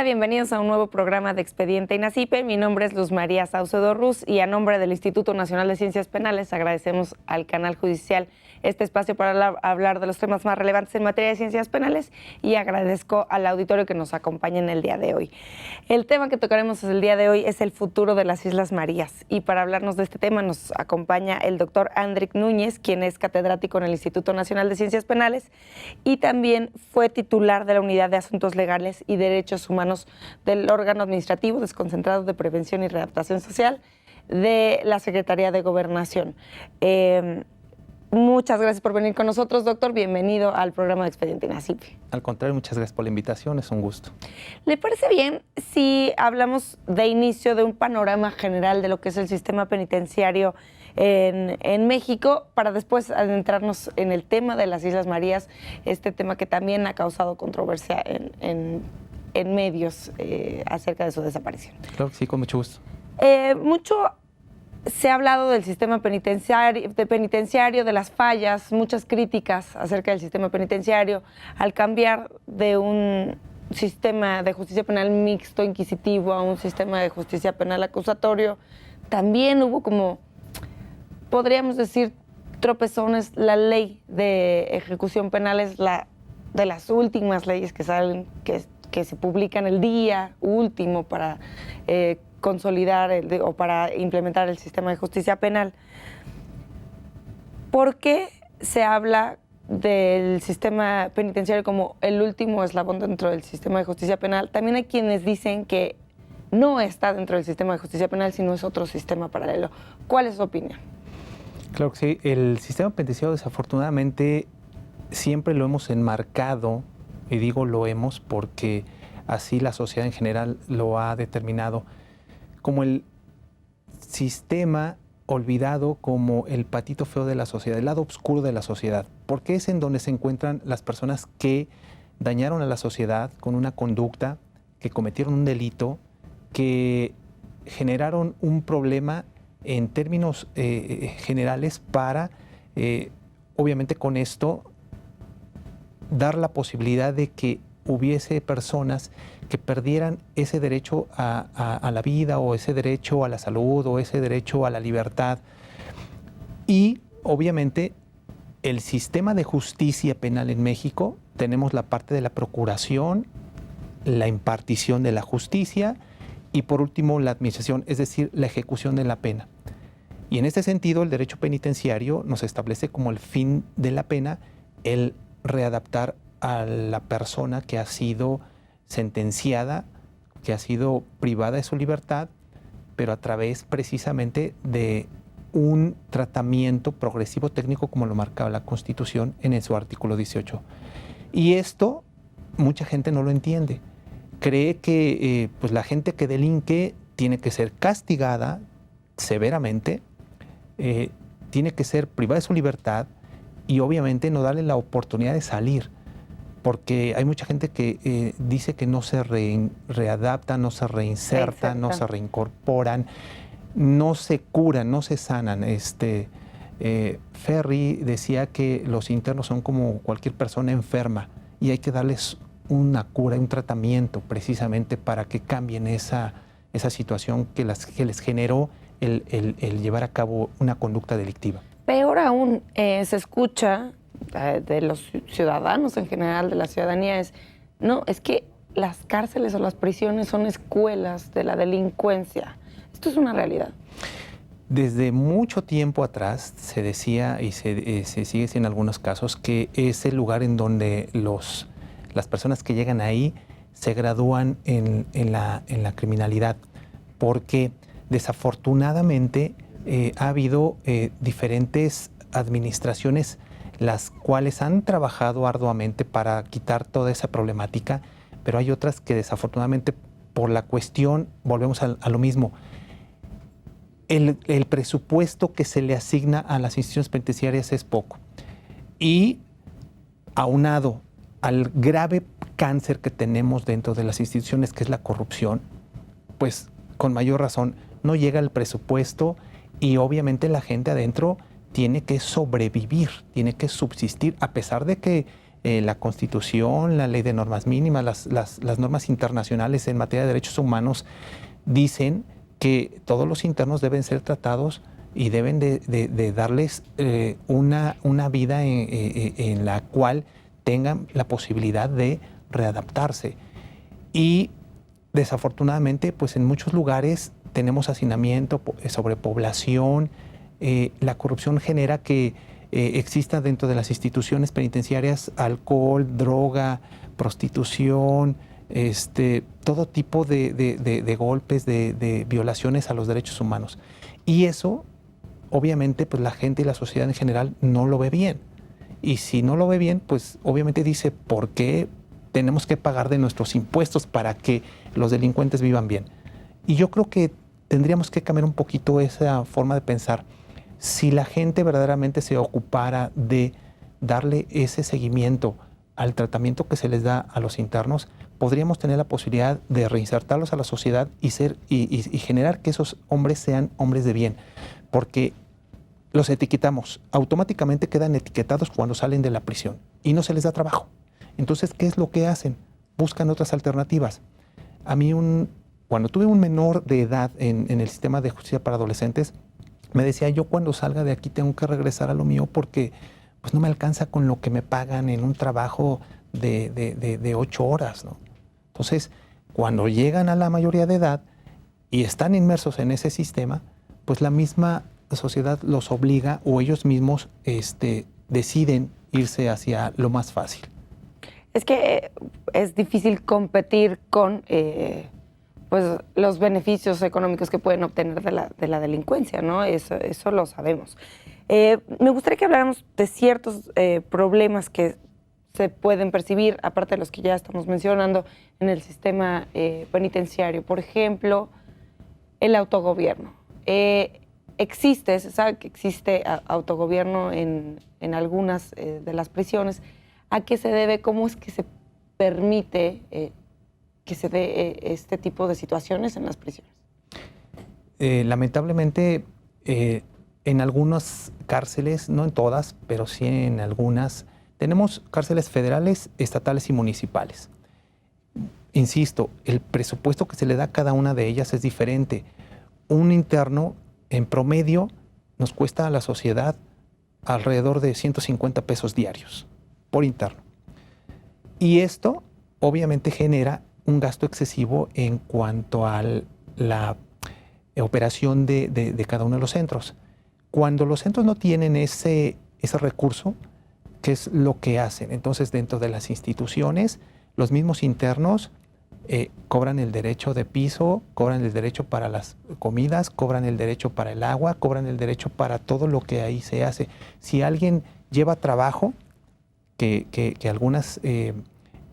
Hola, bienvenidos a un nuevo programa de Expediente INACIPE. Mi nombre es Luz María Saucedo Ruz y a nombre del Instituto Nacional de Ciencias Penales agradecemos al Canal Judicial este espacio para hablar de los temas más relevantes en materia de ciencias penales y agradezco al auditorio que nos acompañe en el día de hoy. El tema que tocaremos el día de hoy es el futuro de las Islas Marías y para hablarnos de este tema nos acompaña el doctor Andric Núñez, quien es catedrático en el Instituto Nacional de Ciencias Penales y también fue titular de la Unidad de Asuntos Legales y Derechos Humanos del órgano administrativo desconcentrado de Prevención y Readaptación Social de la Secretaría de Gobernación. Muchas gracias por venir con nosotros, doctor. Bienvenido al programa de Expediente INACIPE. Al contrario, muchas gracias por la invitación, es un gusto. ¿Le parece bien si hablamos de inicio de un panorama general de lo que es el sistema penitenciario en México, para después adentrarnos en el tema de las Islas Marías, este tema que también ha causado controversia en medios acerca de su desaparición? Claro que sí, con mucho gusto. Mucho se ha hablado del sistema penitenciario, de las fallas, muchas críticas acerca del sistema penitenciario al cambiar de un sistema de justicia penal mixto inquisitivo a un sistema de justicia penal acusatorio. También hubo como, podríamos decir, tropezones. La ley de ejecución penal es de las últimas leyes que salen, que se publican el día último para consolidar o para implementar el sistema de justicia penal. ¿Por qué se habla del sistema penitenciario como el último eslabón dentro del sistema de justicia penal? También hay quienes dicen que no está dentro del sistema de justicia penal, sino es otro sistema paralelo. ¿Cuál es su opinión? Claro que sí. El sistema penitenciario, desafortunadamente, siempre lo hemos enmarcado, y digo lo hemos porque así la sociedad en general lo ha determinado, como el sistema olvidado, como el patito feo de la sociedad, el lado oscuro de la sociedad, porque es en donde se encuentran las personas que dañaron a la sociedad con una conducta, que cometieron un delito, que generaron un problema en términos generales para, obviamente con esto, dar la posibilidad de que hubiese personas que perdieran ese derecho a la vida, o ese derecho a la salud, o ese derecho a la libertad. Y obviamente el sistema de justicia penal en México, tenemos la parte de la procuración, la impartición de la justicia y por último la administración, es decir, la ejecución de la pena. Y en este sentido el derecho penitenciario nos establece como el fin de la pena el readaptar a la persona que ha sido sentenciada, que ha sido privada de su libertad, pero a través precisamente de un tratamiento progresivo técnico como lo marcaba la Constitución en su artículo 18. Y esto mucha gente no lo entiende. Cree que pues la gente que delinque tiene que ser castigada severamente, tiene que ser privada de su libertad y obviamente no darle la oportunidad de salir. Porque hay mucha gente que dice que no se readapta, no se reinserta, no se reincorporan, no se curan, no se sanan. Ferri decía que los internos son como cualquier persona enferma y hay que darles una cura, un tratamiento precisamente para que cambien esa situación que les generó el llevar a cabo una conducta delictiva. Peor aún, se escucha de los ciudadanos en general, de la ciudadanía, es que las cárceles o las prisiones son escuelas de la delincuencia. Esto es una realidad. Desde mucho tiempo atrás se decía, y se sigue diciendo en algunos casos, que es el lugar en donde las personas que llegan ahí se gradúan en la criminalidad, porque desafortunadamente ha habido diferentes administraciones las cuales han trabajado arduamente para quitar toda esa problemática, pero hay otras que desafortunadamente por la cuestión, volvemos a lo mismo, el presupuesto que se le asigna a las instituciones penitenciarias es poco. Y aunado al grave cáncer que tenemos dentro de las instituciones, que es la corrupción, pues con mayor razón no llega el presupuesto y obviamente la gente adentro tiene que sobrevivir, tiene que subsistir, a pesar de que la Constitución, la Ley de Normas Mínimas, las normas internacionales en materia de derechos humanos dicen que todos los internos deben ser tratados y deben de darles una vida en la cual tengan la posibilidad de readaptarse. Y desafortunadamente, pues en muchos lugares tenemos hacinamiento, sobrepoblación, la corrupción genera que exista dentro de las instituciones penitenciarias alcohol, droga, prostitución, todo tipo de golpes, de violaciones a los derechos humanos. Y eso, obviamente, pues la gente y la sociedad en general no lo ve bien. Y si no lo ve bien, pues obviamente dice, ¿por qué tenemos que pagar de nuestros impuestos para que los delincuentes vivan bien? Y yo creo que tendríamos que cambiar un poquito esa forma de pensar. Si la gente verdaderamente se ocupara de darle ese seguimiento al tratamiento que se les da a los internos, podríamos tener la posibilidad de reinsertarlos a la sociedad y generar que esos hombres sean hombres de bien. Porque los etiquetamos, automáticamente quedan etiquetados cuando salen de la prisión y no se les da trabajo. Entonces, ¿qué es lo que hacen? Buscan otras alternativas. A mí, cuando tuve un menor de edad en el sistema de justicia para adolescentes, me decía, yo cuando salga de aquí tengo que regresar a lo mío porque pues no me alcanza con lo que me pagan en un trabajo de 8 horas, ¿no? Entonces, cuando llegan a la mayoría de edad y están inmersos en ese sistema, pues la misma sociedad los obliga o ellos mismos deciden irse hacia lo más fácil. Es que es difícil competir con pues, los beneficios económicos que pueden obtener de la delincuencia, ¿no? Eso lo sabemos. Me gustaría que habláramos de ciertos problemas que se pueden percibir, aparte de los que ya estamos mencionando, en el sistema penitenciario. Por ejemplo, el autogobierno. Se sabe que existe autogobierno en algunas de las prisiones. ¿A qué se debe? ¿Cómo es que se permite que se dé este tipo de situaciones en las prisiones? Lamentablemente, en algunas cárceles, no en todas, pero sí en algunas, tenemos cárceles federales, estatales y municipales. Insisto, el presupuesto que se le da a cada una de ellas es diferente. Un interno, en promedio, nos cuesta a la sociedad alrededor de 150 pesos diarios por interno. Y esto obviamente genera un gasto excesivo en cuanto a la operación de cada uno de los centros. Cuando los centros no tienen ese recurso, ¿qué es lo que hacen? Entonces, dentro de las instituciones, los mismos internos cobran el derecho de piso, cobran el derecho para las comidas, cobran el derecho para el agua, cobran el derecho para todo lo que ahí se hace. Si alguien lleva trabajo, que algunas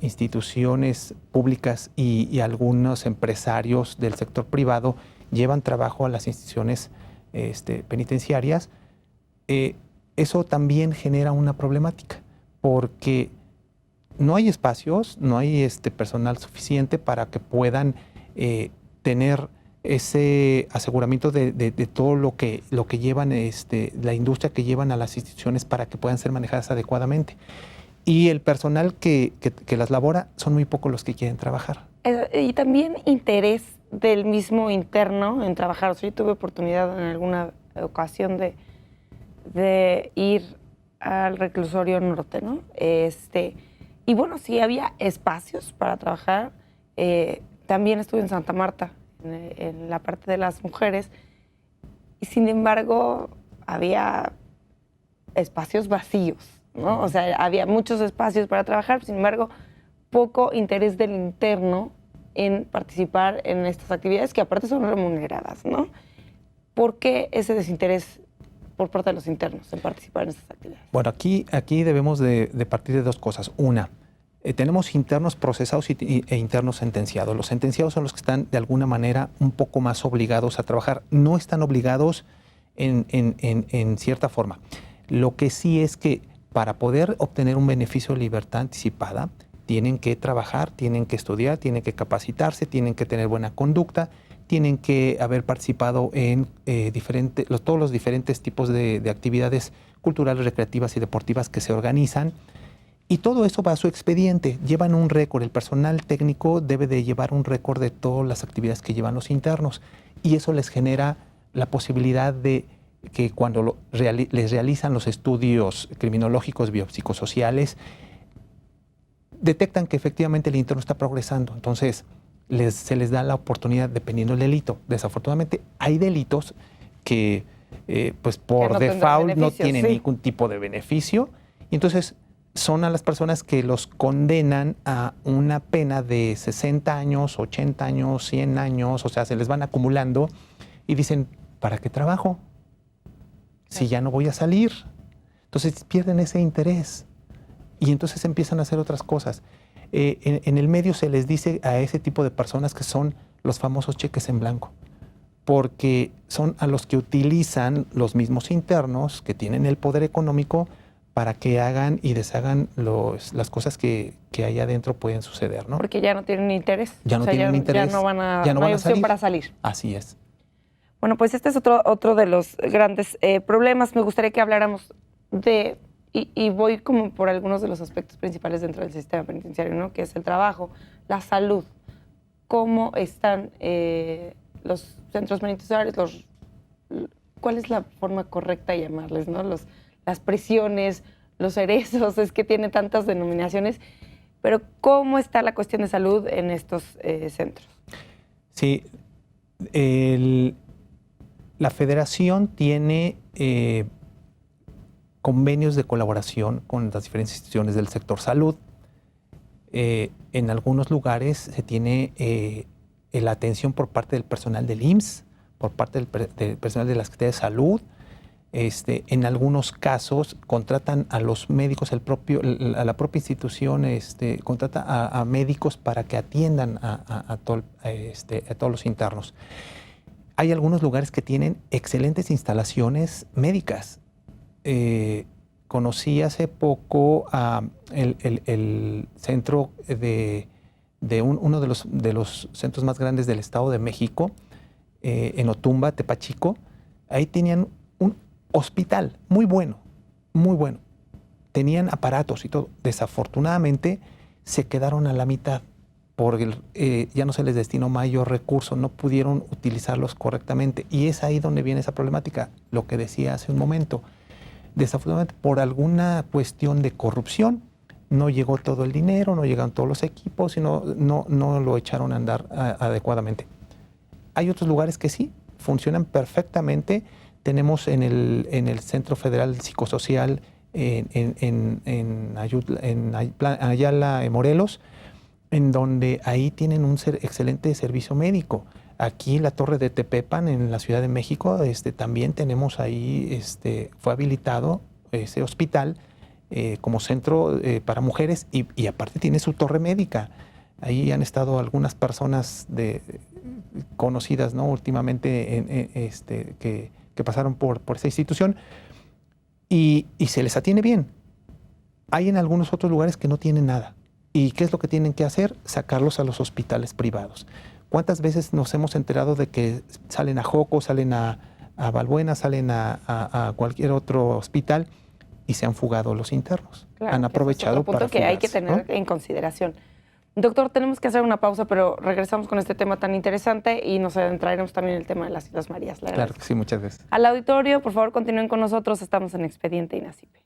instituciones públicas y algunos empresarios del sector privado llevan trabajo a las instituciones penitenciarias, eso también genera una problemática, porque no hay espacios, no hay personal suficiente para que puedan tener ese aseguramiento de todo lo que llevan, la industria que llevan a las instituciones para que puedan ser manejadas adecuadamente. Y el personal que las labora son muy pocos los que quieren trabajar. Y también interés del mismo interno en trabajar. O sea, yo tuve oportunidad en alguna ocasión de ir al reclusorio norte, ¿no? Y bueno, sí había espacios para trabajar. También estuve en Santa Marta, en la parte de las mujeres. Y sin embargo, había espacios vacíos, ¿no? O sea, había muchos espacios para trabajar, sin embargo, poco interés del interno en participar en estas actividades que aparte son remuneradas, ¿no? ¿Por qué ese desinterés por parte de los internos en participar en estas actividades? Bueno, aquí debemos de partir de dos cosas. Una, tenemos internos procesados e internos sentenciados. Los sentenciados son los que están de alguna manera un poco más obligados a trabajar. No están obligados en cierta forma. Lo que sí es que para poder obtener un beneficio de libertad anticipada, tienen que trabajar, tienen que estudiar, tienen que capacitarse, tienen que tener buena conducta, tienen que haber participado en todos los diferentes tipos de actividades culturales, recreativas y deportivas que se organizan. Y todo eso va a su expediente. Llevan un récord. El personal técnico debe de llevar un récord de todas las actividades que llevan los internos. Y eso les genera la posibilidad de que cuando les realizan los estudios criminológicos, biopsicosociales, detectan que efectivamente el interno está progresando. Entonces, se les da la oportunidad dependiendo del delito. Desafortunadamente, hay delitos que, pues por default no tienen ningún tipo de beneficio. Y entonces son a las personas que los condenan a una pena de 60 años, 80 años, 100 años, o sea, se les van acumulando y dicen, ¿para qué trabajo? Si ya no voy a salir. Entonces pierden ese interés y entonces empiezan a hacer otras cosas. En el medio se les dice a ese tipo de personas que son los famosos cheques en blanco, porque son a los que utilizan los mismos internos que tienen el poder económico para que hagan y deshagan las cosas que ahí adentro pueden suceder, ¿no? Porque ya no tienen interés. Ya no tienen interés. Ya no van a, ya no van hay a opción salir. para salir. Así es. Bueno, pues este es otro de los grandes problemas. Me gustaría que habláramos de, y voy como por algunos de los aspectos principales dentro del sistema penitenciario, ¿no? Que es el trabajo, la salud, cómo están los centros penitenciarios, cuál es la forma correcta de llamarles, ¿no? Las prisiones, los cerezos, es que tiene tantas denominaciones, pero ¿cómo está la cuestión de salud en estos centros? Sí, la federación tiene convenios de colaboración con las diferentes instituciones del sector salud. En algunos lugares se tiene la atención por parte del personal del IMSS, por parte del personal de la Secretaría de Salud. En algunos casos contratan a los médicos, a la propia institución contrata a médicos para que atiendan a todos los internos. Hay algunos lugares que tienen excelentes instalaciones médicas. Conocí hace poco el centro de uno de los centros más grandes del Estado de México, en Otumba, Tepachico. Ahí tenían un hospital muy bueno, muy bueno. Tenían aparatos y todo. Desafortunadamente se quedaron a la mitad porque ya no se les destinó mayor recurso, no pudieron utilizarlos correctamente. Y es ahí donde viene esa problemática, lo que decía hace un momento. Desafortunadamente, por alguna cuestión de corrupción, no llegó todo el dinero, no llegaron todos los equipos y no lo echaron a andar adecuadamente. Hay otros lugares que sí, funcionan perfectamente. Tenemos en el Centro Federal Psicosocial en Ayala, en Morelos, en donde ahí tienen un excelente servicio médico. Aquí en la Torre de Tepepan, en la Ciudad de México, también tenemos ahí, fue habilitado ese hospital como centro para mujeres y aparte tiene su torre médica. Ahí han estado algunas personas conocidas, ¿no? Últimamente que pasaron por esa institución y se les atiende bien. Hay en algunos otros lugares que no tienen nada. ¿Y qué es lo que tienen que hacer? Sacarlos a los hospitales privados. ¿Cuántas veces nos hemos enterado de que salen a Joco, salen a Balbuena, salen a cualquier otro hospital y se han fugado los internos? Claro, han aprovechado para fugarse, que hay que tener, ¿no?, en consideración. Doctor, tenemos que hacer una pausa, pero regresamos con este tema tan interesante y nos adentraremos también en el tema de las Islas Marías. Claro que sí, muchas gracias. Al auditorio, por favor, continúen con nosotros. Estamos en Expediente INACIPE.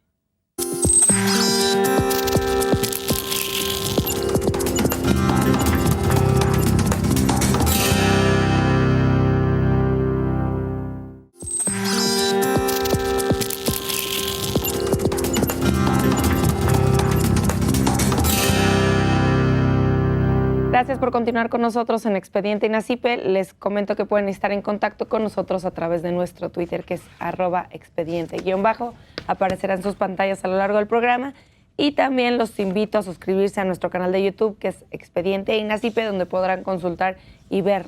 Gracias por continuar con nosotros en Expediente INACIPE. Les comento que pueden estar en contacto con nosotros a través de nuestro Twitter, que es @expediente_. Aparecerán sus pantallas a lo largo del programa. Y también los invito a suscribirse a nuestro canal de YouTube, que es Expediente INACIPE, donde podrán consultar y ver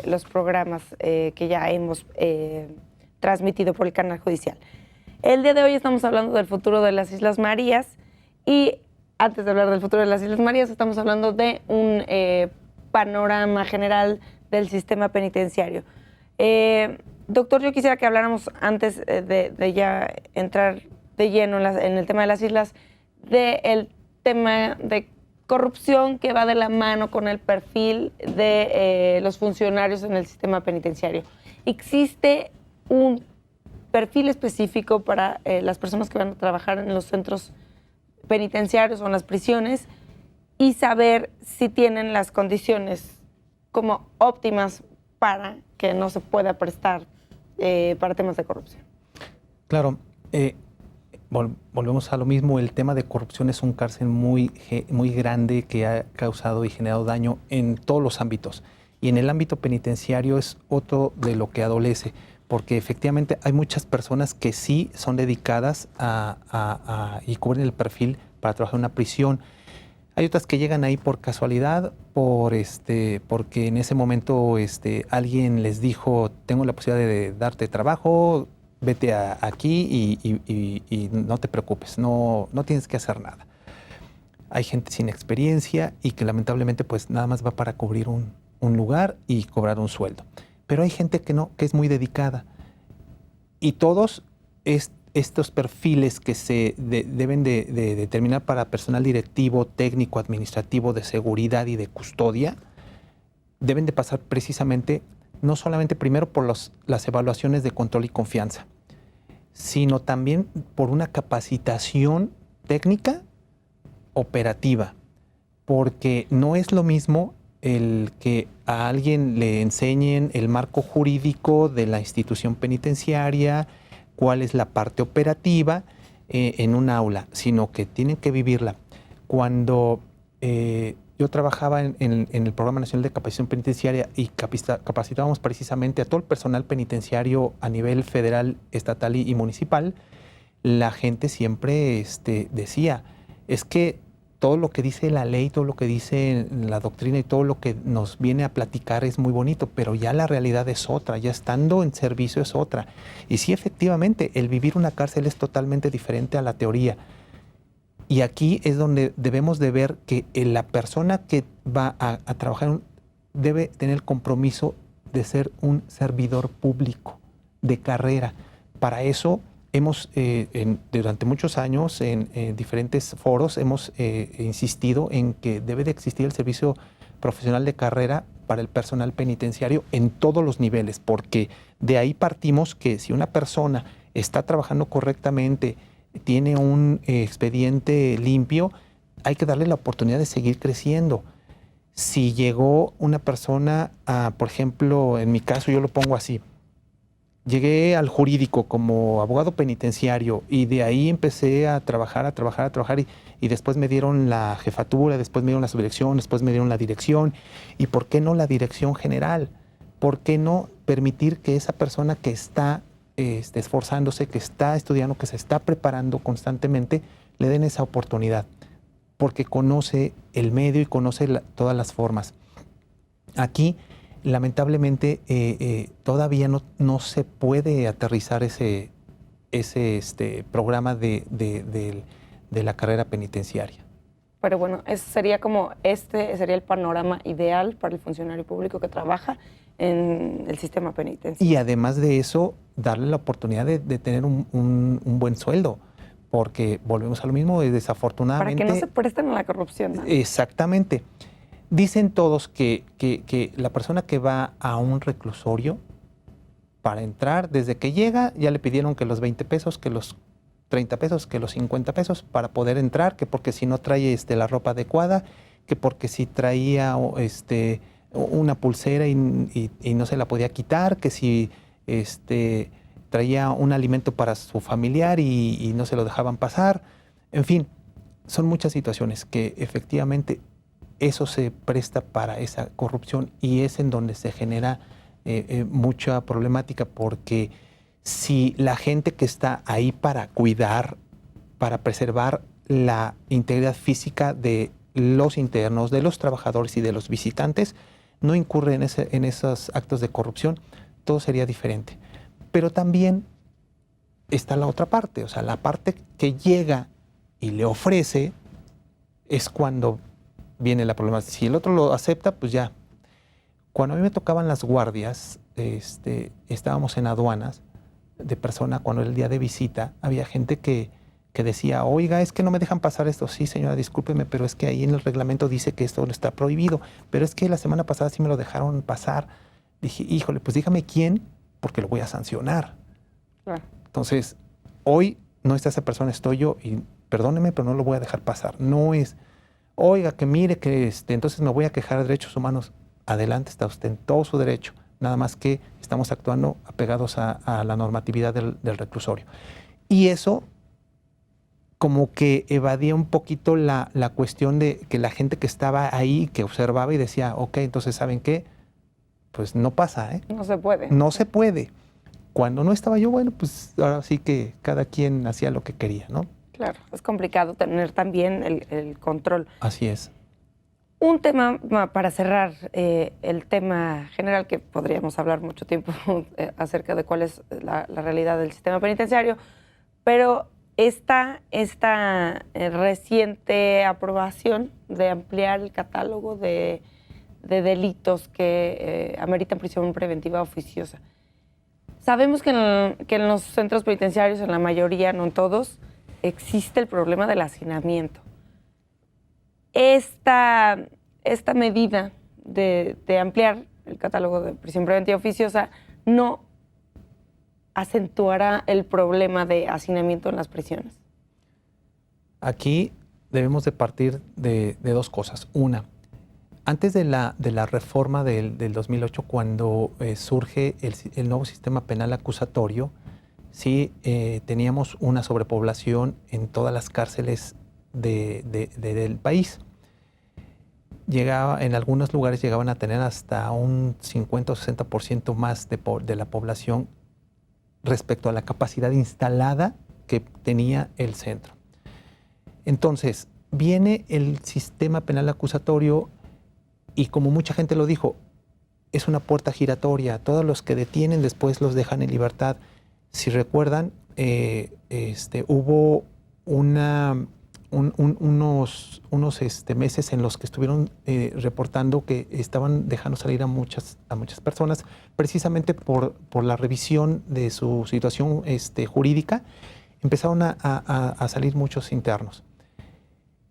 los programas que ya hemos transmitido por el canal judicial. El día de hoy estamos hablando del futuro de las Islas Marías y antes de hablar del futuro de las Islas Marías, estamos hablando de un panorama general del sistema penitenciario. Doctor, yo quisiera que habláramos antes de ya entrar de lleno en el tema de las islas, del tema de corrupción que va de la mano con el perfil de los funcionarios en el sistema penitenciario. ¿Existe un perfil específico para las personas que van a trabajar en los centros penitenciarios o en las prisiones y saber si tienen las condiciones como óptimas para que no se pueda prestar para temas de corrupción? Claro, volvemos a lo mismo. El tema de corrupción es un cárcel muy grande que ha causado y generado daño en todos los ámbitos. Y en el ámbito penitenciario es otro de lo que adolece, porque efectivamente hay muchas personas que sí son dedicadas y cubren el perfil para trabajar en una prisión. Hay otras que llegan ahí por casualidad, porque en ese momento alguien les dijo, tengo la posibilidad de darte trabajo, vete aquí y no te preocupes, no tienes que hacer nada. Hay gente sin experiencia y que lamentablemente pues nada más va para cubrir un lugar y cobrar un sueldo. Pero hay gente que no, que es muy dedicada. Y todos estos perfiles que se deben de determinar para personal directivo, técnico, administrativo, de seguridad y de custodia, deben de pasar precisamente, no solamente primero por las evaluaciones de control y confianza, sino también por una capacitación técnica operativa, porque no es lo mismo el que a alguien le enseñen el marco jurídico de la institución penitenciaria, cuál es la parte operativa en un aula, sino que tienen que vivirla. Cuando yo trabajaba en el Programa Nacional de Capacitación Penitenciaria y capacitábamos precisamente a todo el personal penitenciario a nivel federal, estatal y municipal, la gente siempre decía, es que todo lo que dice la ley, todo lo que dice la doctrina y todo lo que nos viene a platicar es muy bonito, pero ya la realidad es otra, ya estando en servicio es otra. Y sí, efectivamente, el vivir una cárcel es totalmente diferente a la teoría. Y aquí es donde debemos de ver que la persona que va a trabajar debe tener el compromiso de ser un servidor público de carrera. Para eso hemos, durante muchos años, en diferentes foros, hemos insistido en que debe de existir el servicio profesional de carrera para el personal penitenciario en todos los niveles, porque de ahí partimos que si una persona está trabajando correctamente, tiene un expediente limpio, hay que darle la oportunidad de seguir creciendo. Si llegó una persona, por ejemplo, en mi caso yo lo pongo así, llegué al jurídico como abogado penitenciario y de ahí empecé a trabajar y después me dieron la jefatura, después me dieron la subdirección, después me dieron la dirección. ¿Y por qué no la dirección general? ¿Por qué no permitir que esa persona que está esforzándose, que está estudiando, que se está preparando constantemente, le den esa oportunidad? Porque conoce el medio y conoce todas las formas. Aquí, lamentablemente, todavía no se puede aterrizar ese programa de la carrera penitenciaria. Pero bueno, sería sería el panorama ideal para el funcionario público que trabaja en el sistema penitenciario. Y además de eso, darle la oportunidad de tener un buen sueldo, porque volvemos a lo mismo, desafortunadamente... Para que no se presten a la corrupción, ¿no? Exactamente. Dicen todos que la persona que va a un reclusorio, para entrar, desde que llega, ya le pidieron que los 20 pesos, que los 30 pesos, que los 50 pesos para poder entrar, que porque si no trae la ropa adecuada, que porque si traía una pulsera y no se la podía quitar, que si traía un alimento para su familiar y no se lo dejaban pasar. En fin, son muchas situaciones que efectivamente eso se presta para esa corrupción y es en donde se genera mucha problemática, porque si la gente que está ahí para cuidar, para preservar la integridad física de los internos, de los trabajadores y de los visitantes, no incurre en esos actos de corrupción, todo sería diferente. Pero también está la otra parte, o sea, la parte que llega y le ofrece es cuando viene la problemática. Si el otro lo acepta, pues ya. Cuando a mí me tocaban las guardias, estábamos en aduanas de persona, cuando era el día de visita, había gente que que decía, oiga, es que no me dejan pasar esto. Sí, señora, discúlpeme, pero es que ahí en el reglamento dice que esto está prohibido. Pero es que la semana pasada sí me lo dejaron pasar. Dije, híjole, pues dígame quién, porque lo voy a sancionar. Claro. Entonces, hoy no está esa persona, estoy yo, y perdóneme, pero no lo voy a dejar pasar. No es, oiga, que mire, que entonces me voy a quejar de derechos humanos. Adelante, está usted en todo su derecho. Nada más que estamos actuando apegados a la normatividad del reclusorio. Y eso como que evadía un poquito la cuestión de que la gente que estaba ahí, que observaba y decía, ok, entonces, ¿saben qué? Pues no pasa, ¿eh? No se puede. No se puede. Cuando no estaba yo, bueno, pues ahora sí que cada quien hacía lo que quería, ¿no? Claro, es complicado tener también el control. Así es. Un tema para cerrar, el tema general, que podríamos hablar mucho tiempo acerca de cuál es la realidad del sistema penitenciario, pero esta reciente aprobación de ampliar el catálogo de delitos que ameritan prisión preventiva oficiosa. Sabemos que en los centros penitenciarios, en la mayoría, no en todos, existe el problema del hacinamiento. Esta medida de ampliar el catálogo de prisión preventiva oficiosa no acentuará el problema de hacinamiento en las prisiones. Aquí debemos de partir de dos cosas. Una, antes de la reforma del 2008, cuando surge el nuevo sistema penal acusatorio, sí teníamos una sobrepoblación en todas las cárceles del país. En algunos lugares llegaban a tener hasta un 50 o 60% más de la población respecto a la capacidad instalada que tenía el centro. Entonces, viene el sistema penal acusatorio y, como mucha gente lo dijo, es una puerta giratoria. Todos los que detienen después los dejan en libertad. Si recuerdan, hubo unos meses en los que estuvieron reportando que estaban dejando salir a muchas personas precisamente por la revisión de su situación jurídica. Empezaron a salir muchos internos.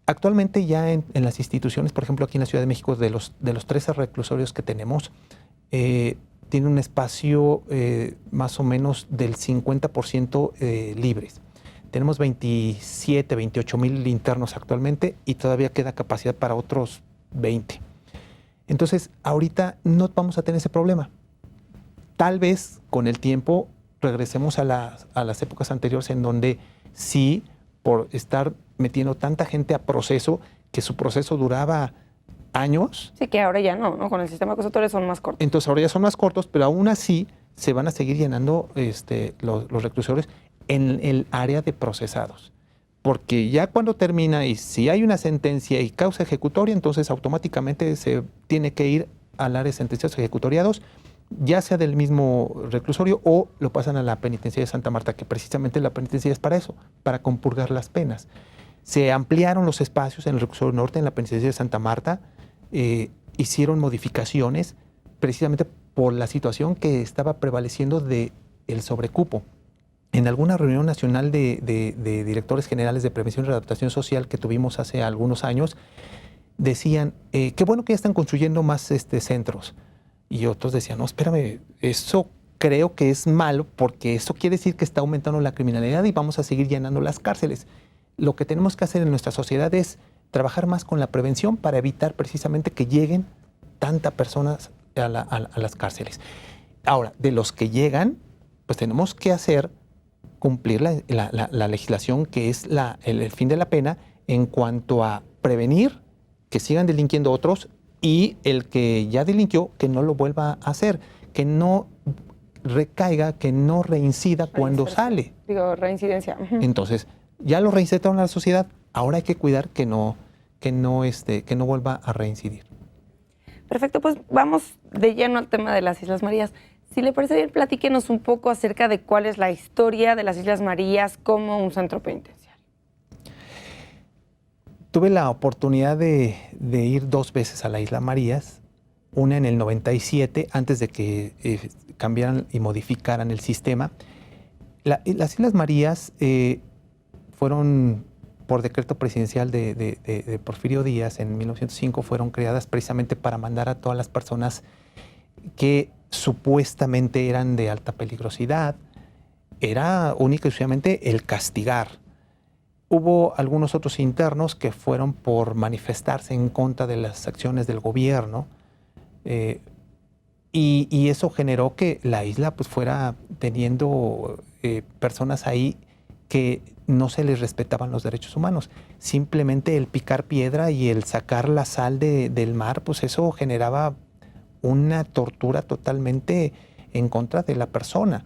Actualmente ya en las instituciones, por ejemplo aquí en la Ciudad de México, de los 13 reclusorios que tenemos, tiene un espacio más o menos del 50% libres. Tenemos 27, 28 mil internos actualmente y todavía queda capacidad para otros 20. Entonces, ahorita no vamos a tener ese problema. Tal vez con el tiempo regresemos a las épocas anteriores en donde sí, por estar metiendo tanta gente a proceso, que su proceso duraba años. Sí, que ahora ya no, con el sistema acusatorio son más cortos. Entonces ahora ya son más cortos, pero aún así se van a seguir llenando los reclusorios en el área de procesados. Porque ya cuando termina y si hay una sentencia y causa ejecutoria, entonces automáticamente se tiene que ir al área de sentenciados ejecutoriados, ya sea del mismo reclusorio o lo pasan a la penitenciaría de Santa Marta, que precisamente la penitenciaría es para eso, para compurgar las penas. Se ampliaron los espacios en el reclusorio norte, en la penitenciaría de Santa Marta, hicieron modificaciones precisamente por la situación que estaba prevaleciendo del sobrecupo. En alguna reunión nacional de directores generales de prevención y readaptación social que tuvimos hace algunos años, decían, qué bueno que ya están construyendo más centros. Y otros decían, no, espérame, eso creo que es malo porque eso quiere decir que está aumentando la criminalidad y vamos a seguir llenando las cárceles. Lo que tenemos que hacer en nuestra sociedad es trabajar más con la prevención para evitar precisamente que lleguen tantas personas a las cárceles. Ahora, de los que llegan, pues tenemos que hacer cumplir la legislación que es el fin de la pena en cuanto a prevenir que sigan delinquiendo otros y el que ya delinquió que no lo vuelva a hacer, que no recaiga, que no reincida cuando sale. Digo, reincidencia. Entonces, ya lo reinsertaron a la sociedad, ahora hay que cuidar que no vuelva a reincidir. Perfecto, pues vamos de lleno al tema de las Islas Marías. Si le parece bien, platíquenos un poco acerca de cuál es la historia de las Islas Marías como un centro penitenciario. Tuve la oportunidad de ir 2 veces a la Isla Marías, una en el 97, antes de que cambiaran y modificaran el sistema. Las Islas Marías fueron por decreto presidencial de Porfirio Díaz en 1905, fueron creadas precisamente para mandar a todas las personas que supuestamente eran de alta peligrosidad. Era única y exclusivamente el castigar. Hubo algunos otros internos que fueron por manifestarse en contra de las acciones del gobierno, y eso generó que la isla pues fuera teniendo personas ahí que no se les respetaban los derechos humanos. Simplemente el picar piedra y el sacar la sal del mar, pues eso generaba una tortura totalmente en contra de la persona,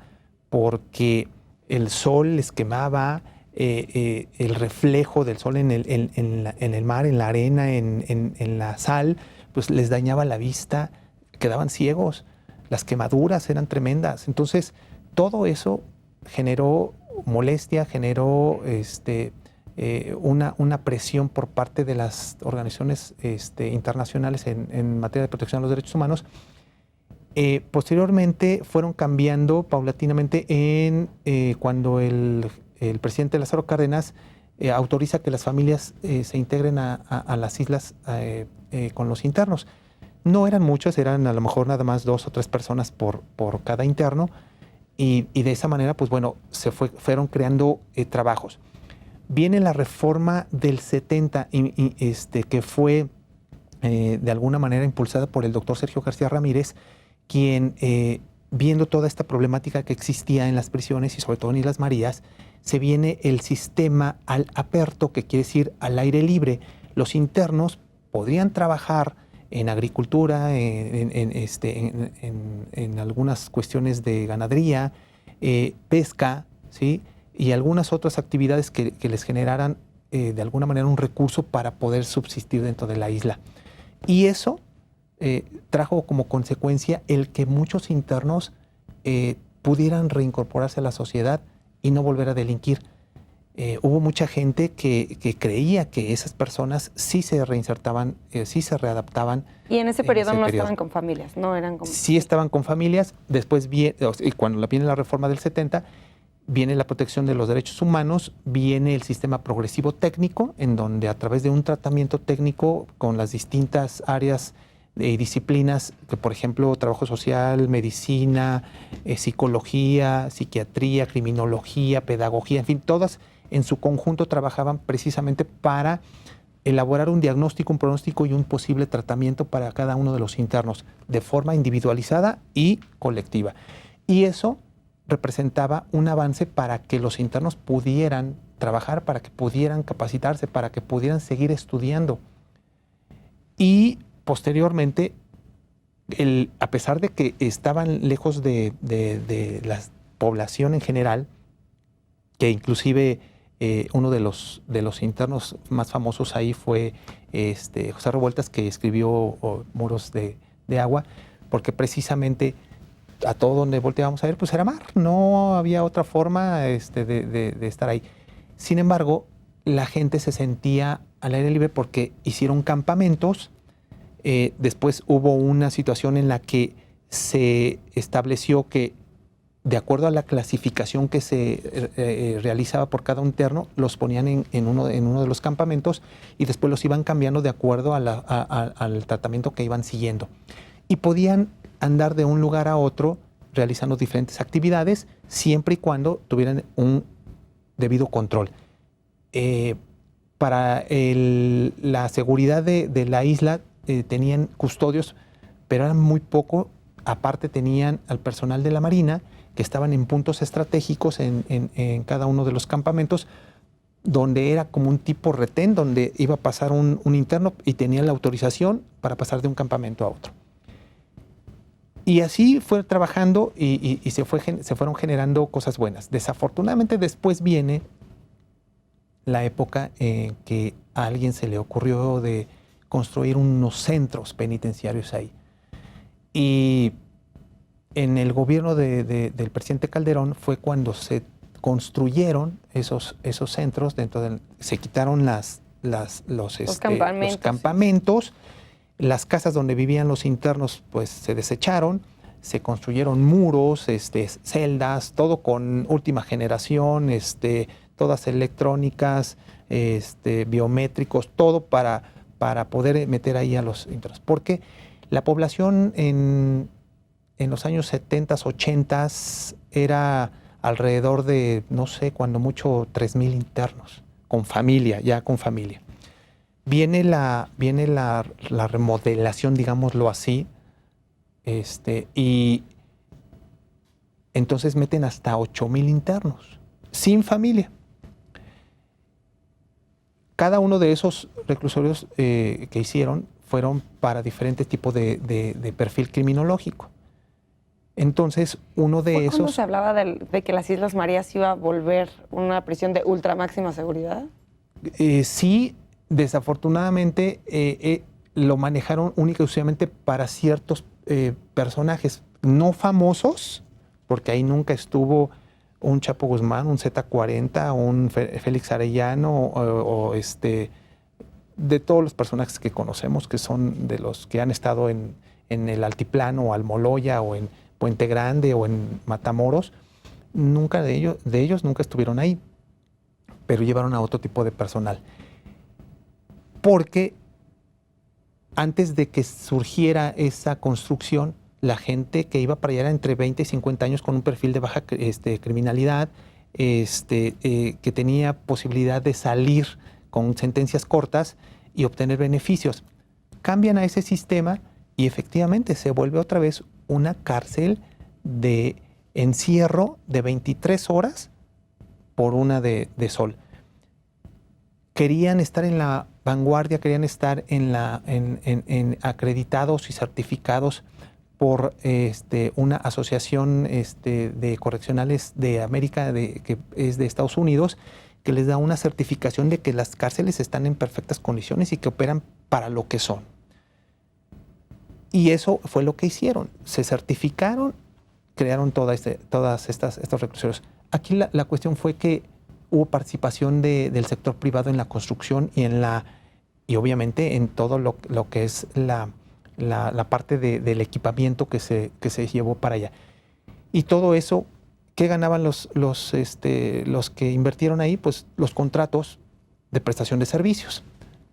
porque el sol les quemaba, el reflejo del sol en el mar, en la arena, en la sal, pues les dañaba la vista, quedaban ciegos, las quemaduras eran tremendas. Entonces, todo eso generó molestia, generó una presión por parte de las organizaciones internacionales en materia de protección de los derechos humanos. Posteriormente fueron cambiando paulatinamente cuando el presidente Lázaro Cárdenas autoriza que las familias se integren a las islas con los internos. No eran muchos, eran a lo mejor nada más 2 o 3 personas por cada interno, y de esa manera, pues bueno, fueron creando trabajos. Viene la reforma del 70, que fue de alguna manera impulsada por el doctor Sergio García Ramírez, quien, viendo toda esta problemática que existía en las prisiones y sobre todo en Islas Marías, se viene el sistema al aperto, que quiere decir al aire libre. Los internos podrían trabajar en agricultura, en algunas cuestiones de ganadería, pesca, ¿sí? Y algunas otras actividades que les generaran de alguna manera un recurso para poder subsistir dentro de la isla. Y eso trajo como consecuencia el que muchos internos pudieran reincorporarse a la sociedad y no volver a delinquir. Hubo mucha gente que creía que esas personas sí se reinsertaban, sí se readaptaban. Y en ese periodo no estaban con familias, no eran con... Sí estaban con familias. Después, cuando viene la reforma del 70, viene la protección de los derechos humanos, viene el sistema progresivo técnico, en donde a través de un tratamiento técnico con las distintas áreas y disciplinas, que por ejemplo trabajo social, medicina, psicología, psiquiatría, criminología, pedagogía, en fin, todas en su conjunto trabajaban precisamente para elaborar un diagnóstico, un pronóstico y un posible tratamiento para cada uno de los internos, de forma individualizada y colectiva. Y eso representaba un avance para que los internos pudieran trabajar, para que pudieran capacitarse, para que pudieran seguir estudiando. Y posteriormente, a pesar de que estaban lejos de la población en general, que inclusive uno de los internos más famosos ahí fue José Revueltas, que escribió Muros de Agua, porque precisamente a todo donde volteábamos a ver, pues era mar, no había otra forma de estar ahí. Sin embargo, la gente se sentía al aire libre porque hicieron campamentos. Después hubo una situación en la que se estableció que, de acuerdo a la clasificación que se realizaba por cada interno, los ponían en uno de los campamentos y después los iban cambiando de acuerdo al tratamiento que iban siguiendo. Y podían andar de un lugar a otro realizando diferentes actividades, siempre y cuando tuvieran un debido control. Para la seguridad de la isla tenían custodios, pero eran muy poco. Aparte tenían al personal de la Marina, que estaban en puntos estratégicos en cada uno de los campamentos, donde era como un tipo retén, donde iba a pasar un interno y tenía la autorización para pasar de un campamento a otro. Y así fue trabajando y se fueron generando cosas buenas. Desafortunadamente después viene la época en que a alguien se le ocurrió de construir unos centros penitenciarios ahí. Y en el gobierno del presidente Calderón fue cuando se construyeron esos centros. Se quitaron los campamentos. Las casas donde vivían los internos pues se desecharon, se construyeron muros, celdas, todo con última generación, todas electrónicas, biométricos, todo para poder meter ahí a los internos. Porque la población en los años 70, 80 era alrededor de, no sé, cuando mucho 3,000 internos, con familia, ya con familia. Viene la remodelación, digámoslo así, y entonces meten hasta 8,000 internos, sin familia. Cada uno de esos reclusorios que hicieron fueron para diferentes tipos de perfil criminológico. Entonces, uno de esos... ¿Cuándo se hablaba de que las Islas Marías iba a volver una prisión de ultra máxima seguridad? Sí, desafortunadamente lo manejaron única y exclusivamente para ciertos personajes no famosos, porque ahí nunca estuvo un Chapo Guzmán, un Z40, un Félix Arellano, de todos los personajes que conocemos, que son de los que han estado en el Altiplano, o Almoloya, o en Puente Grande, o en Matamoros. Nunca de ellos nunca estuvieron ahí, pero llevaron a otro tipo de personal. Porque antes de que surgiera esa construcción, la gente que iba para allá era entre 20 y 50 años con un perfil de baja criminalidad, que tenía posibilidad de salir con sentencias cortas y obtener beneficios. Cambian a ese sistema y efectivamente se vuelve otra vez una cárcel de encierro de 23 horas por una de sol. Querían estar en la vanguardia, querían estar en acreditados y certificados por una asociación de correccionales de América, que es de Estados Unidos, que les da una certificación de que las cárceles están en perfectas condiciones y que operan para lo que son. Y eso fue lo que hicieron. Se certificaron, crearon todos estos reclusorios. Aquí la cuestión fue que hubo participación del sector privado en la construcción y obviamente en todo lo que es la parte del equipamiento que se llevó para allá. Y todo eso, ¿qué ganaban los que invirtieron ahí? Pues los contratos de prestación de servicios.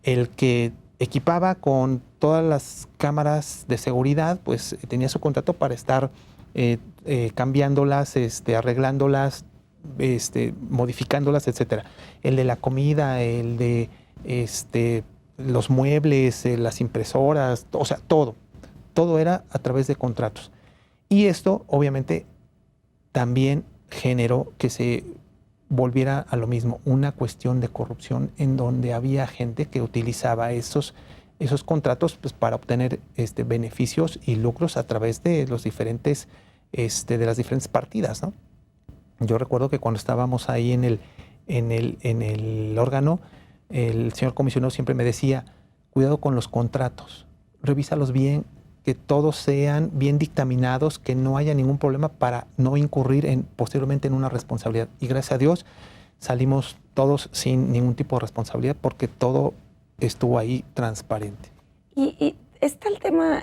El que equipaba con todas las cámaras de seguridad, pues tenía su contrato para estar cambiándolas, arreglándolas, modificándolas, etcétera. El de la comida, el de los muebles, las impresoras, o sea, todo era a través de contratos. Y esto, obviamente, también generó que se volviera a lo mismo, una cuestión de corrupción en donde había gente que utilizaba esos contratos, pues, para obtener beneficios y lucros a través de los diferentes, de las diferentes partidas, ¿no? Yo recuerdo que cuando estábamos ahí en el órgano, el señor comisionado siempre me decía, cuidado con los contratos, revísalos bien, que todos sean bien dictaminados, que no haya ningún problema para no incurrir posteriormente en una responsabilidad. Y gracias a Dios salimos todos sin ningún tipo de responsabilidad porque todo estuvo ahí transparente. Y está el tema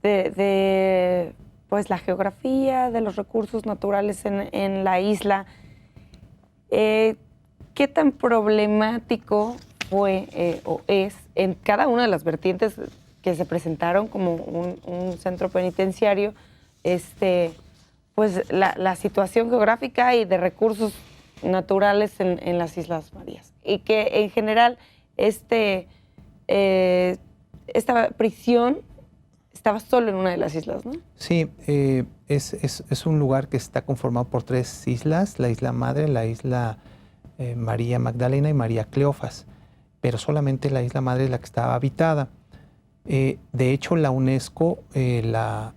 de pues la geografía, de los recursos naturales en la isla. ¿Qué tan problemático fue o es en cada una de las vertientes que se presentaron como un centro penitenciario, pues la situación geográfica y de recursos naturales en las Islas Marías? Y que en general esta prisión estaba solo en una de las islas, ¿no? Sí, es un lugar que está conformado por 3 islas, la isla Madre, la isla María Magdalena y María Cleofas, pero solamente la isla Madre es la que estaba habitada. De hecho, la UNESCO la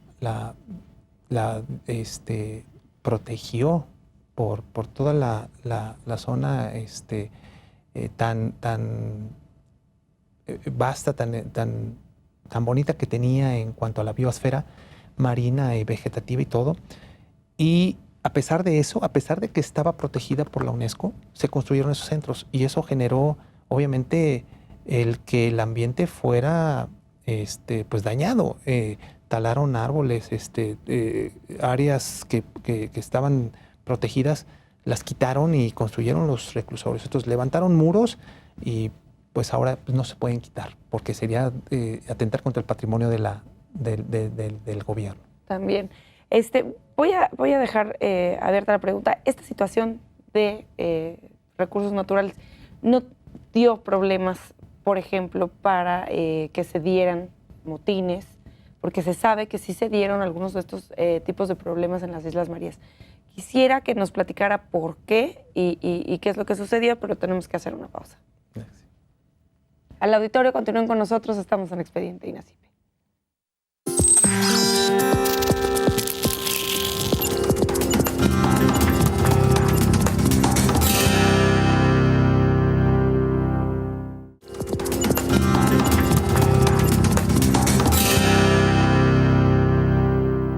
protegió por toda la zona tan vasta, tan bonita que tenía en cuanto a la biosfera marina y vegetativa y todo. Y a pesar de eso, a pesar de que estaba protegida por la UNESCO, se construyeron esos centros y eso generó, obviamente, el que el ambiente fuera pues dañado. Talaron árboles, áreas que estaban protegidas, las quitaron y construyeron los reclusorios. Entonces levantaron muros y pues ahora pues, no se pueden quitar porque sería atentar contra el patrimonio del gobierno. También. Voy a dejar abierta la pregunta. Esta situación de recursos naturales no dio problemas, por ejemplo, para que se dieran motines, porque se sabe que sí se dieron algunos de estos tipos de problemas en las Islas Marías. Quisiera que nos platicara por qué y qué es lo que sucedió, pero tenemos que hacer una pausa. Gracias. Al auditorio, continúen con nosotros, estamos en Expediente INACIPE.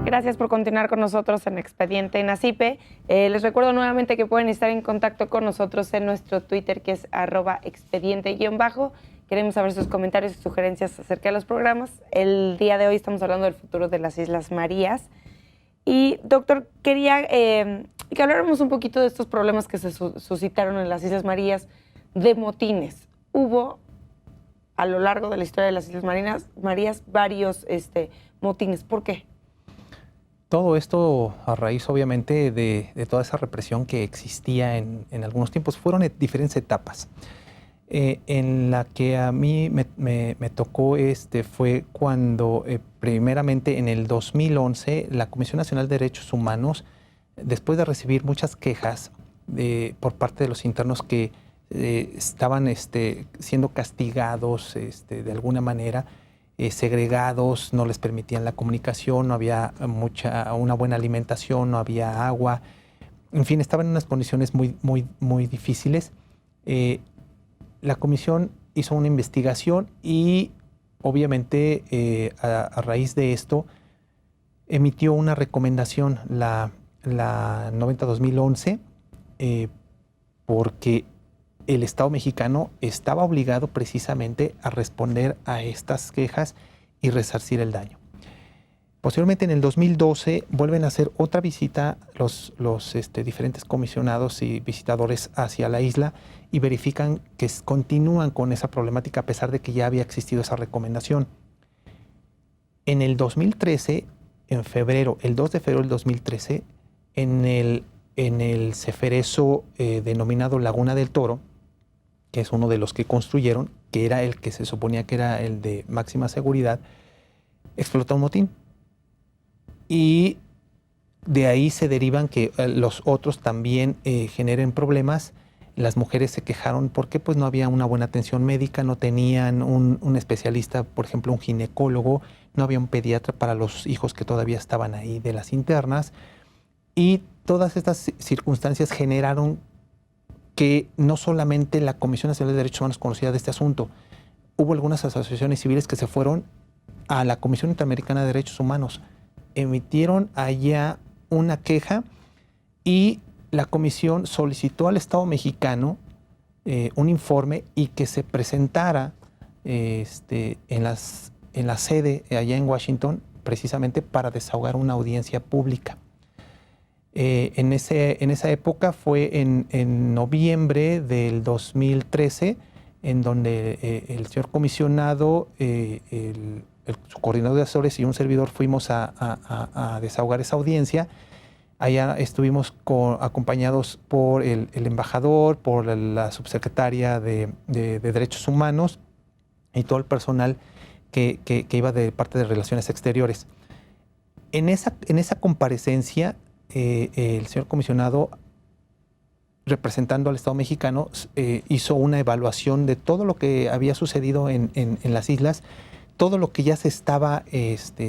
Gracias por continuar con nosotros en Expediente INACIPE. Les recuerdo nuevamente que pueden estar en contacto con nosotros en nuestro Twitter, que es @expediente_. Queremos saber sus comentarios y sugerencias acerca de los programas. El día de hoy estamos hablando del futuro de las Islas Marías. Y, doctor, quería que habláramos un poquito de estos problemas que se suscitaron en las Islas Marías de motines. Hubo, a lo largo de la historia de las Islas Marías, varios motines. ¿Por qué? Todo esto a raíz, obviamente, de toda esa represión que existía en algunos tiempos. Fueron diferentes etapas. En la que a mí me tocó fue cuando, primeramente en el 2011, la Comisión Nacional de Derechos Humanos, después de recibir muchas quejas por parte de los internos que estaban siendo castigados de alguna manera, segregados, no les permitían la comunicación, no había una buena alimentación, no había agua, en fin, estaban en unas condiciones muy difíciles. La comisión hizo una investigación y obviamente a raíz de esto emitió una recomendación, la 90-2011, porque el Estado mexicano estaba obligado precisamente a responder a estas quejas y resarcir el daño. Posteriormente, en el 2012, vuelven a hacer otra visita los diferentes comisionados y visitadores hacia la isla y verifican que continúan con esa problemática a pesar de que ya había existido esa recomendación. En el 2013, el 2 de febrero del 2013, en el ceferezo denominado Laguna del Toro, que es uno de los que construyeron, que era el que se suponía que era el de máxima seguridad, explotó un motín. Y de ahí se derivan que los otros también generen problemas. Las mujeres se quejaron porque pues, no había una buena atención médica, no tenían un especialista, por ejemplo, un ginecólogo, no había un pediatra para los hijos que todavía estaban ahí de las internas. Y todas estas circunstancias generaron que no solamente la Comisión Nacional de Derechos Humanos conocía de este asunto, hubo algunas asociaciones civiles que se fueron a la Comisión Interamericana de Derechos Humanos, emitieron allá una queja y la comisión solicitó al Estado mexicano un informe y que se presentara en la sede allá en Washington precisamente para desahogar una audiencia pública. En esa época fue en noviembre del 2013 en donde el señor comisionado, su coordinador de asesores y un servidor fuimos a desahogar esa audiencia. Allá estuvimos acompañados por el embajador, por la subsecretaria de Derechos Humanos y todo el personal que iba de parte de Relaciones Exteriores. En esa comparecencia, el señor comisionado, representando al Estado mexicano, hizo una evaluación de todo lo que había sucedido en las islas, todo lo que ya se estaba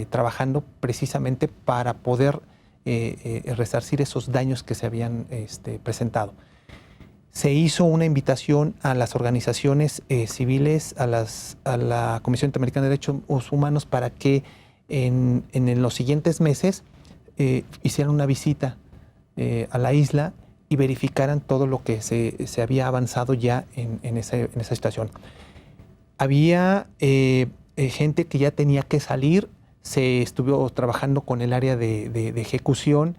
trabajando precisamente para poder resarcir esos daños que se habían presentado. Se hizo una invitación a las organizaciones civiles, a la Comisión Interamericana de Derechos Humanos para que en los siguientes meses hicieran una visita a la isla y verificaran todo lo que se había avanzado ya en esa situación. Había gente que ya tenía que salir, se estuvo trabajando con el área de ejecución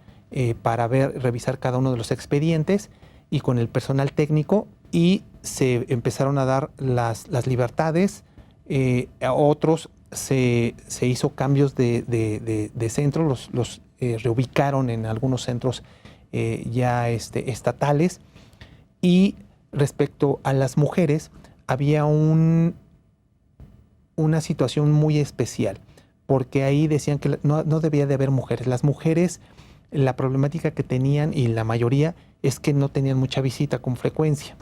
para revisar cada uno de los expedientes y con el personal técnico, y se empezaron a dar las libertades. A otros se hizo cambios de centro, los reubicaron en algunos centros ya estatales. Y respecto a las mujeres, había una situación muy especial, porque ahí decían que no debía de haber mujeres. Las mujeres, la problemática que tenían, y la mayoría, es que no tenían mucha visita con frecuencia,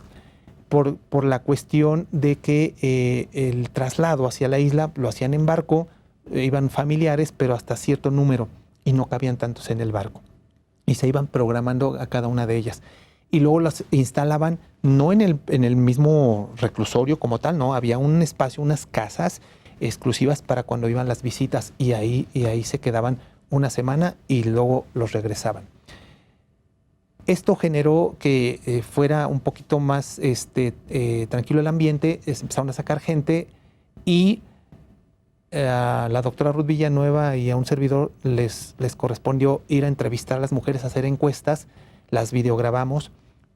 por la cuestión de que el traslado hacia la isla lo hacían en barco, iban familiares, pero hasta cierto número, y no cabían tantos en el barco. Y se iban programando a cada una de ellas. Y luego las instalaban no en el mismo reclusorio como tal, no, había un espacio, unas casas exclusivas para cuando iban las visitas, y ahí se quedaban una semana y luego los regresaban. Esto generó que fuera un poquito más tranquilo el ambiente, empezaron a sacar gente, y a la doctora Ruth Villanueva y a un servidor les correspondió ir a entrevistar a las mujeres, hacer encuestas, las videograbamos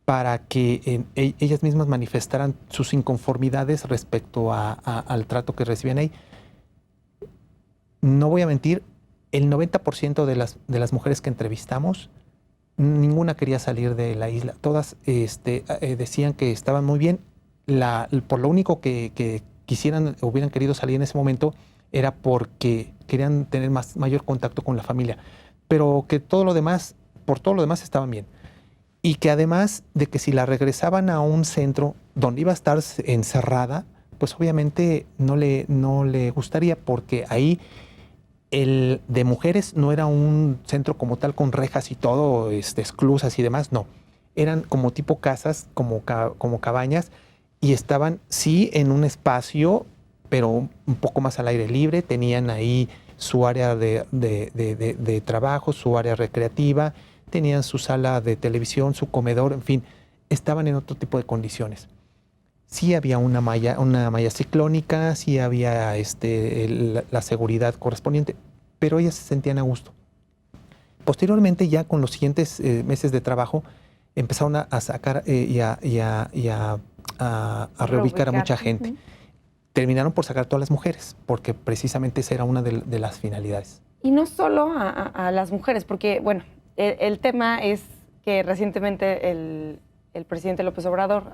para que ellas mismas manifestaran sus inconformidades respecto al trato que recibían ahí. No voy a mentir, el 90% de las mujeres que entrevistamos, ninguna quería salir de la isla. Todas decían que estaban muy bien. Por lo único que hubieran querido salir en ese momento era porque querían tener mayor contacto con la familia, pero que por todo lo demás estaban bien. Y que además de que si la regresaban a un centro donde iba a estar encerrada, pues obviamente no le gustaría, porque ahí el de mujeres no era un centro como tal con rejas y todo, esclusas y demás, no. Eran como tipo casas, como cabañas, y estaban sí en un espacio, pero un poco más al aire libre. Tenían ahí su área de trabajo, su área recreativa, tenían su sala de televisión, su comedor, en fin, estaban en otro tipo de condiciones. Sí había una malla ciclónica, sí había la seguridad correspondiente, pero ellas se sentían a gusto. Posteriormente, ya con los siguientes meses de trabajo, empezaron a sacar y a reubicar a mucha gente. Uh-huh. Terminaron por sacar a todas las mujeres, porque precisamente esa era una de las finalidades. Y no solo a las mujeres, porque, bueno, el tema es que recientemente el presidente López Obrador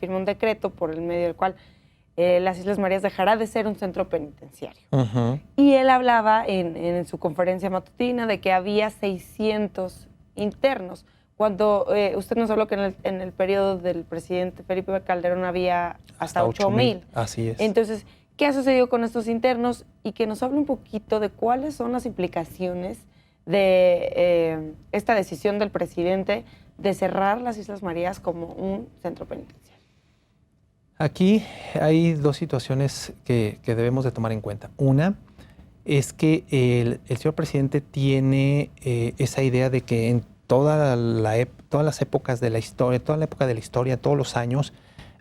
firma un decreto por el medio del cual las Islas Marías dejará de ser un centro penitenciario. Uh-huh. Y él hablaba en su conferencia matutina de que había 600 internos, cuando usted nos habló que en el periodo del presidente Felipe Calderón había hasta 8,000. Así es. Entonces, ¿qué ha sucedido con estos internos? Y que nos hable un poquito de cuáles son las implicaciones de esta decisión del presidente de cerrar las Islas Marías como un centro penitenciario. Aquí hay dos situaciones que debemos de tomar en cuenta. Una es que el señor presidente tiene esa idea de que en todas las épocas de la historia, toda la época de la historia, todos los años,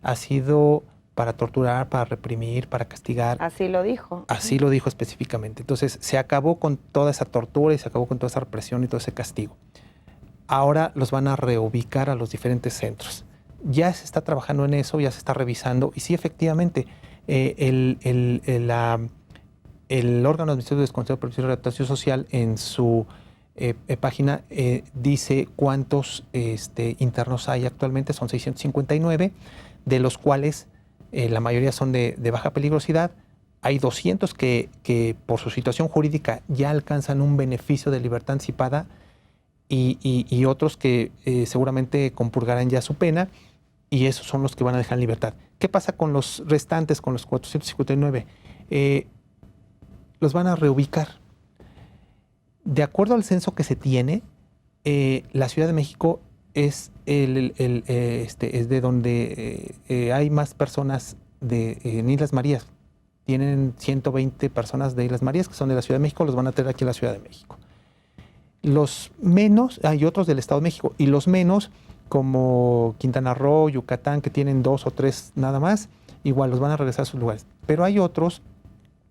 ha sido para torturar, para reprimir, para castigar. Así lo dijo. Así lo dijo específicamente. Entonces, se acabó con toda esa tortura y se acabó con toda esa represión y todo ese castigo. Ahora los van a reubicar a los diferentes centros. Ya se está trabajando en eso, ya se está revisando. Y sí, efectivamente, el órgano administrativo del Consejo de Previsión y Readaptación Social en su página dice cuántos internos hay actualmente. Son 659, de los cuales la mayoría son de baja peligrosidad. Hay 200 que por su situación jurídica ya alcanzan un beneficio de libertad anticipada y otros que seguramente compurgarán ya su pena, y esos son los que van a dejar en libertad. ¿Qué pasa con los restantes, con los 459? Los van a reubicar. De acuerdo al censo que se tiene, la Ciudad de México es de donde hay más personas en Islas Marías. Tienen 120 personas de Islas Marías que son de la Ciudad de México, los van a tener aquí en la Ciudad de México. Los menos, hay otros del Estado de México, y los menos, como Quintana Roo, Yucatán, que tienen 2 o 3 nada más, igual los van a regresar a sus lugares. Pero hay otros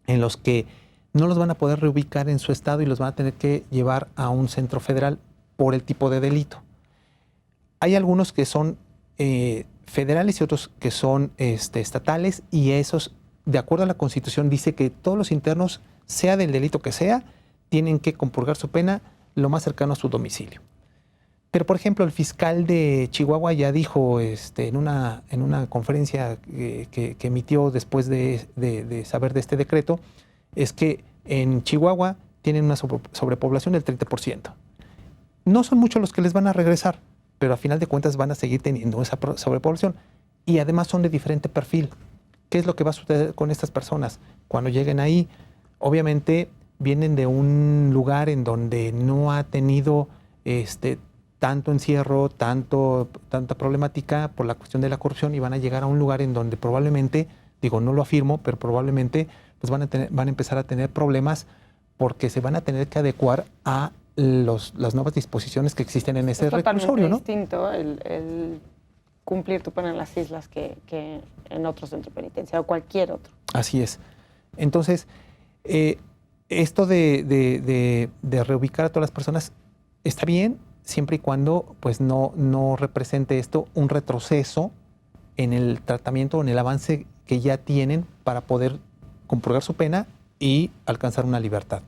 en los que no los van a poder reubicar en su estado y los van a tener que llevar a un centro federal por el tipo de delito. Hay algunos que son federales y otros que son estatales, y esos, de acuerdo a la Constitución, dice que todos los internos, sea del delito que sea, tienen que compurgar su pena lo más cercano a su domicilio. Pero, por ejemplo, el fiscal de Chihuahua ya dijo en una conferencia que emitió después de saber de este decreto, es que en Chihuahua tienen una sobrepoblación del 30%. No son muchos los que les van a regresar, pero a final de cuentas van a seguir teniendo esa sobrepoblación. Y además son de diferente perfil. ¿Qué es lo que va a suceder con estas personas? Cuando lleguen ahí, obviamente vienen de un lugar en donde no ha tenido tanto encierro, tanta problemática por la cuestión de la corrupción, y van a llegar a un lugar en donde probablemente, digo, no lo afirmo, pero probablemente pues van a empezar a tener problemas porque se van a tener que adecuar a las nuevas disposiciones que existen en ese reclusorio, ¿no? Es distinto el cumplir tu pena en las islas que en otro centro penitenciario o cualquier otro. Así es. Entonces, esto de reubicar a todas las personas está bien, siempre y cuando pues no represente esto un retroceso en el tratamiento o en el avance que ya tienen para poder compurgar su pena y alcanzar una libertad.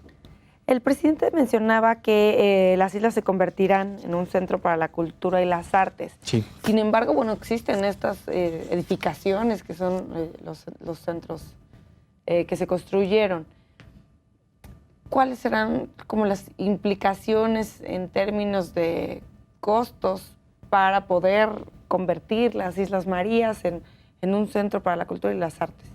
El presidente mencionaba que las islas se convertirán en un centro para la cultura y las artes. Sí. Sin embargo, bueno, existen estas edificaciones que son los centros que se construyeron. ¿Cuáles serán como las implicaciones en términos de costos para poder convertir las Islas Marías en un centro para la cultura y las artes?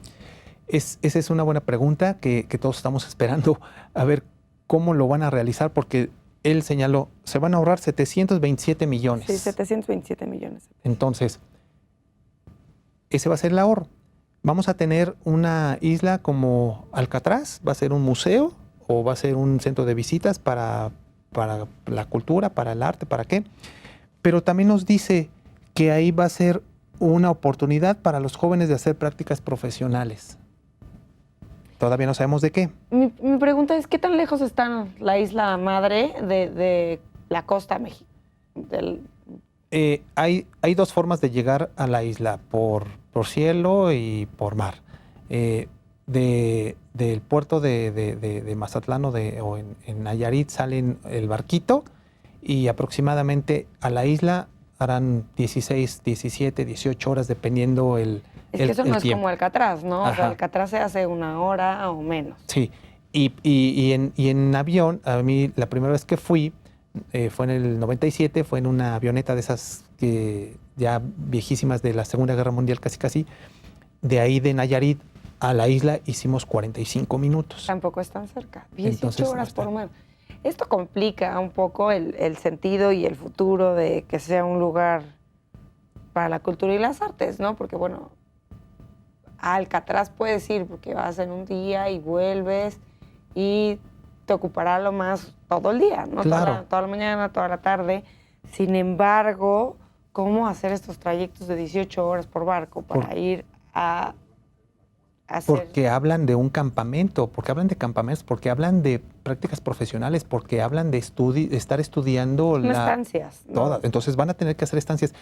Esa es una buena pregunta que todos estamos esperando a ver cómo lo van a realizar, porque él señaló, se van a ahorrar 727 millones. Sí, 727 millones. Entonces, ese va a ser el ahorro. Vamos a tener una isla como Alcatraz, va a ser un museo o va a ser un centro de visitas para la cultura, para el arte, ¿para qué? Pero también nos dice que ahí va a ser una oportunidad para los jóvenes de hacer prácticas profesionales. Todavía no sabemos de qué. Mi pregunta es, ¿qué tan lejos está la isla madre de la costa México? Hay dos formas de llegar a la isla, por cielo y por mar. Del puerto de Mazatlán o en Nayarit salen el barquito y aproximadamente a la isla harán 16, 17, 18 horas dependiendo el tiempo. Es que eso no es como Alcatraz, ¿no? O sea, Alcatraz se hace 1 hora o menos. Sí, y en avión, a mí la primera vez que fui, fue en el 97, fue en una avioneta de esas que ya viejísimas de la Segunda Guerra Mundial casi, de ahí de Nayarit a la isla hicimos 45 minutos. Tampoco es tan cerca, 18 Entonces, horas por menos. Esto complica un poco el sentido y el futuro de que sea un lugar para la cultura y las artes, ¿no? Porque, bueno, a Alcatraz puedes ir porque vas en un día y vuelves y te ocupará lo más todo el día, ¿no? Claro. Toda la mañana, toda la tarde. Sin embargo, ¿cómo hacer estos trayectos de 18 horas por barco para ir a hacer? Porque hablan de un campamento, porque hablan de campamentos, porque hablan de prácticas profesionales, porque hablan de estar estudiando estancias, ¿no? Todas. Entonces van a tener que hacer estancias.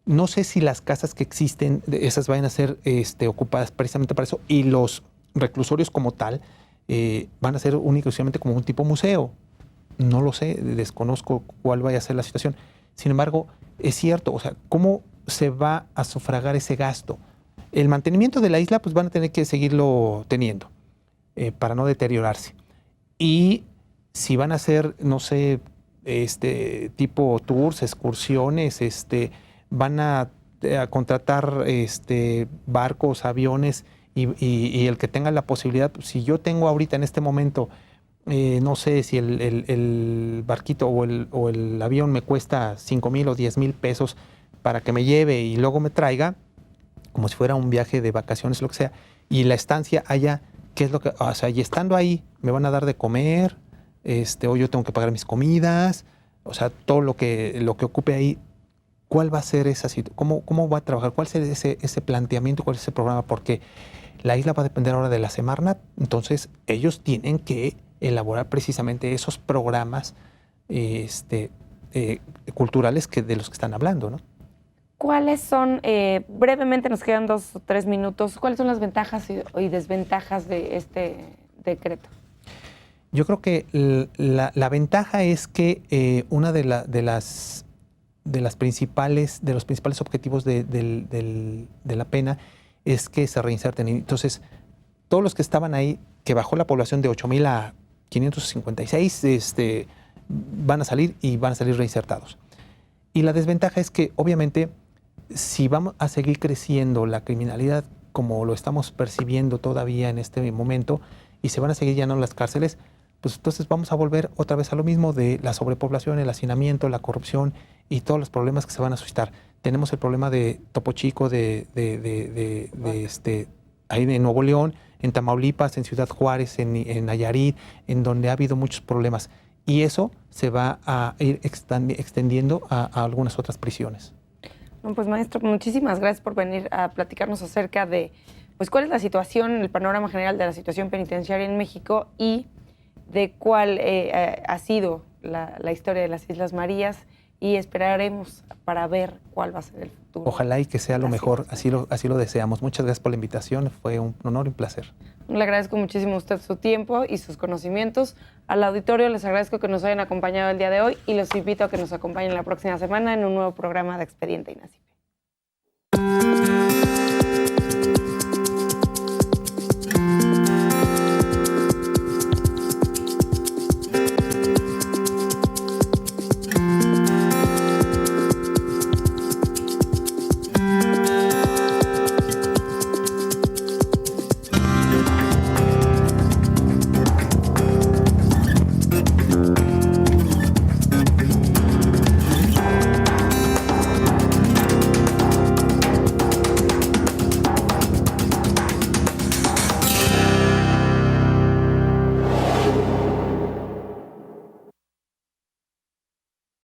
No sé si las casas que existen, esas vayan a ser ocupadas precisamente para eso, y los reclusorios como tal van a ser únicamente como un tipo museo. No lo sé, desconozco cuál vaya a ser la situación. Sin embargo, es cierto, o sea, ¿cómo se va a sufragar ese gasto? El mantenimiento de la isla, pues van a tener que seguirlo teniendo para no deteriorarse. Y si van a hacer, no sé, tipo tours, excursiones, van a contratar barcos, aviones, y el que tenga la posibilidad, pues, si yo tengo ahorita en este momento, no sé si el barquito o el avión me cuesta 5,000 o 10,000 pesos para que me lleve y luego me traiga, como si fuera un viaje de vacaciones, lo que sea, y la estancia allá, ¿qué es lo que? O sea, y estando ahí, me van a dar de comer, o yo tengo que pagar mis comidas, o sea, todo lo que ocupe ahí. ¿Cuál va a ser esa situación? ¿Cómo va a trabajar? ¿Cuál será ese planteamiento? ¿Cuál es ese programa? Porque La isla va a depender ahora de la Semarnat, entonces ellos tienen que elaborar precisamente esos programas culturales de los que están hablando, ¿no? ¿Cuáles son, brevemente nos quedan 2 o 3 minutos, cuáles son las ventajas y desventajas de este decreto? Yo creo que la ventaja es que una de los principales objetivos de la pena es que se reinserten. Entonces, todos los que estaban ahí, que bajó la población de 8,000 a 556, van a salir y van a salir reinsertados. Y la desventaja es que, obviamente, si vamos a seguir creciendo la criminalidad como lo estamos percibiendo todavía en este momento y se van a seguir llenando las cárceles, pues entonces vamos a volver otra vez a lo mismo de la sobrepoblación, el hacinamiento, la corrupción y todos los problemas que se van a suscitar. Tenemos el problema de Topo Chico, ahí en Nuevo León, en Tamaulipas, en Ciudad Juárez, en Nayarit, en donde ha habido muchos problemas. Y eso se va a ir extendiendo a algunas otras prisiones. No, pues maestro, muchísimas gracias por venir a platicarnos acerca de pues cuál es la situación, el panorama general de la situación penitenciaria en México y de cuál ha sido la historia de las Islas Marías, y esperaremos para ver cuál va a ser el futuro. Ojalá y que sea lo mejor, así lo deseamos. Muchas gracias por la invitación, fue un honor y un placer. Le agradezco muchísimo a usted su tiempo y sus conocimientos. Al auditorio les agradezco que nos hayan acompañado el día de hoy y los invito a que nos acompañen la próxima semana en un nuevo programa de Expediente INASIPE.